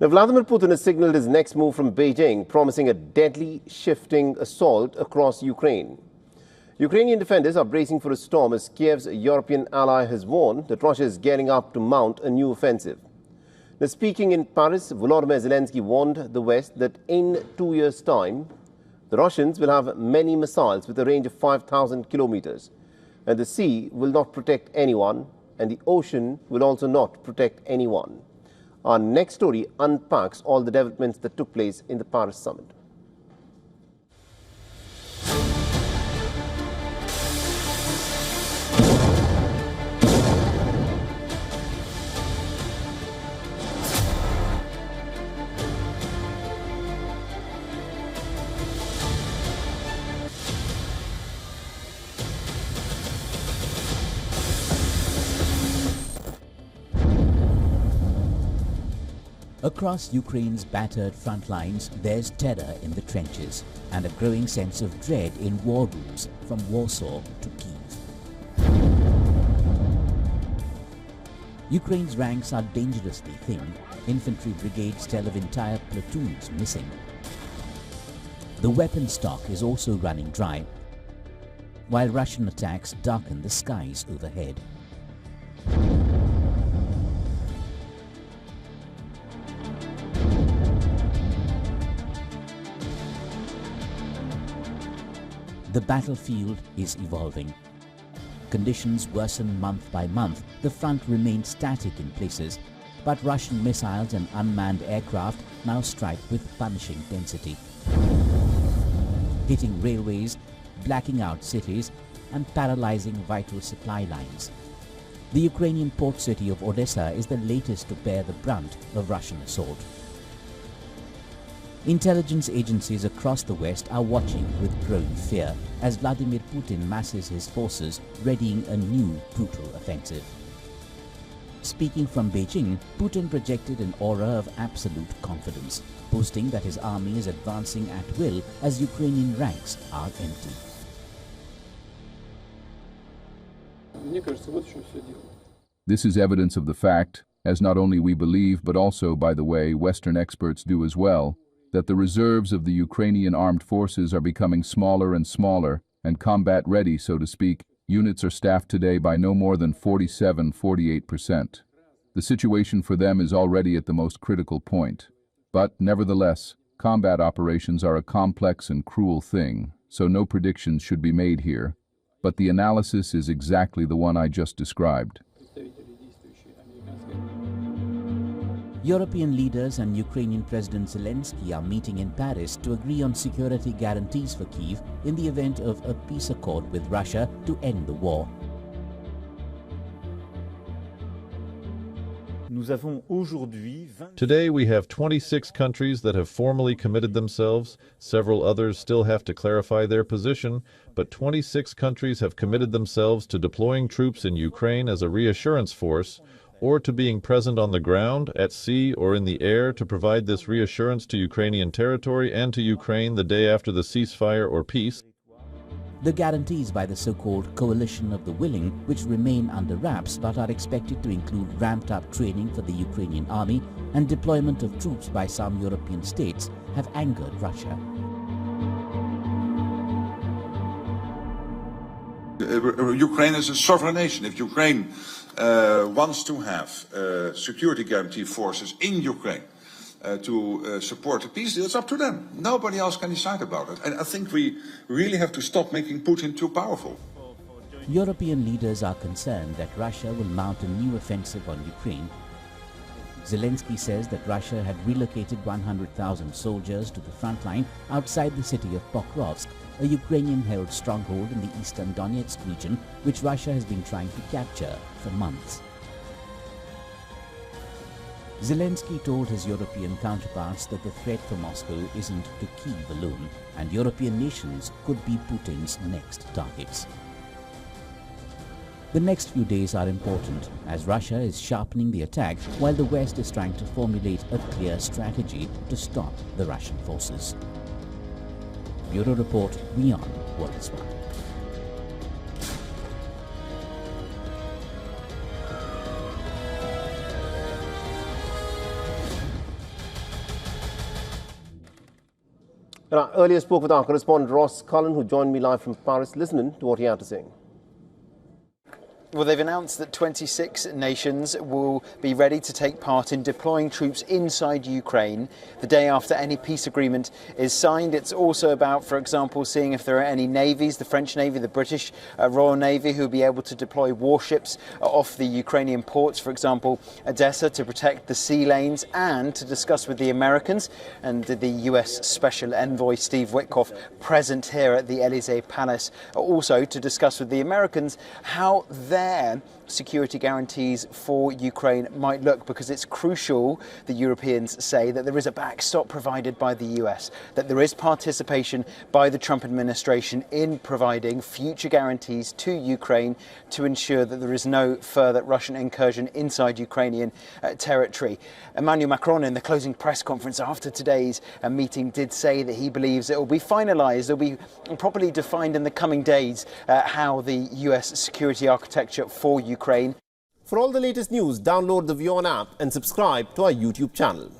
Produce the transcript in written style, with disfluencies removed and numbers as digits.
Now, Vladimir Putin has signaled his next move from Beijing, promising a deadly shifting assault across Ukraine. Ukrainian defenders are bracing for a storm as Kiev's European ally has warned that Russia is gearing up to mount a new offensive. Now, speaking in Paris, Volodymyr Zelensky warned the West that in 2 years' time, the Russians will have many missiles with a range of 5,000 kilometers, and the sea will not protect anyone, and the ocean will also not protect anyone. Our next story unpacks all the developments that took place in the Paris summit. Across Ukraine's battered front lines, there's terror in the trenches and a growing sense of dread in war rooms from Warsaw to Kyiv. Ukraine's ranks are dangerously thin. Infantry brigades tell of entire platoons missing. The weapon stock is also running dry, while Russian attacks darken the skies overhead. The battlefield is evolving. Conditions worsen month by month. The front remains static in places, but Russian missiles and unmanned aircraft now strike with punishing density, hitting railways, blacking out cities, and paralyzing vital supply lines. The Ukrainian port city of Odessa is the latest to bear the brunt of Russian assault. Intelligence agencies across the West are watching with growing fear as Vladimir Putin masses his forces, readying a new brutal offensive. Speaking from Beijing, Putin projected an aura of absolute confidence, boasting that his army is advancing at will as Ukrainian ranks are empty. This is evidence of the fact, as not only we believe but also, by the way, Western experts do as well, that the reserves of the Ukrainian armed forces are becoming smaller and smaller and combat ready, so to speak. Units are staffed today by no more than 47–48%. The situation for them is already at the most critical point. But, nevertheless, combat operations are a complex and cruel thing, so no predictions should be made here. But the analysis is exactly the one I just described. European leaders and Ukrainian President Zelensky are meeting in Paris to agree on security guarantees for Kyiv in the event of a peace accord with Russia to end the war. Today we have 26 countries that have formally committed themselves. Several others still have to clarify their position, but 26 countries have committed themselves to deploying troops in Ukraine as a reassurance force, or to being present on the ground, at sea, or in the air to provide this reassurance to Ukrainian territory and to Ukraine the day after the ceasefire or peace. The guarantees by the so-called Coalition of the Willing, which remain under wraps but are expected to include ramped-up training for the Ukrainian army and deployment of troops by some European states, have angered Russia. Ukraine is a sovereign nation. If Ukraine wants to have security guarantee forces in Ukraine to support the peace deal, it's up to them. Nobody else can decide about it. And I think we really have to stop making Putin too powerful. European leaders are concerned that Russia will mount a new offensive on Ukraine. Zelensky says that Russia had relocated 100,000 soldiers to the front line outside the city of Pokrovsk, a Ukrainian-held stronghold in the eastern Donetsk region, which Russia has been trying to capture for months. Zelensky told his European counterparts that the threat for Moscow isn't to Kyiv alone, and European nations could be Putin's next targets. The next few days are important, as Russia is sharpening the attack while the West is trying to formulate a clear strategy to stop the Russian forces. Bureau Report, WION The World. And I earlier spoke with our correspondent Ross Cullen, who joined me live from Paris. Listen to what he had to say. Well, they've announced that 26 nations will be ready to take part in deploying troops inside Ukraine the day after any peace agreement is signed. It's also about, for example, seeing if there are any navies, the French Navy, the British Royal Navy, who will be able to deploy warships off the Ukrainian ports, for example, Odessa, to protect the sea lanes, and to discuss with the Americans and the US Special Envoy Steve Witkoff, present here at the Elysee Palace, also to discuss with the Americans how their security guarantees for Ukraine might look, because it's crucial, the Europeans say, that there is a backstop provided by the US, that there is participation by the Trump administration in providing future guarantees to Ukraine to ensure that there is no further Russian incursion inside Ukrainian territory. Emmanuel Macron, in the closing press conference after today's meeting, did say that he believes it will be finalised, it will be properly defined in the coming days how the US security architecture for Ukraine. For all the latest news, download the WION app and subscribe to our YouTube channel.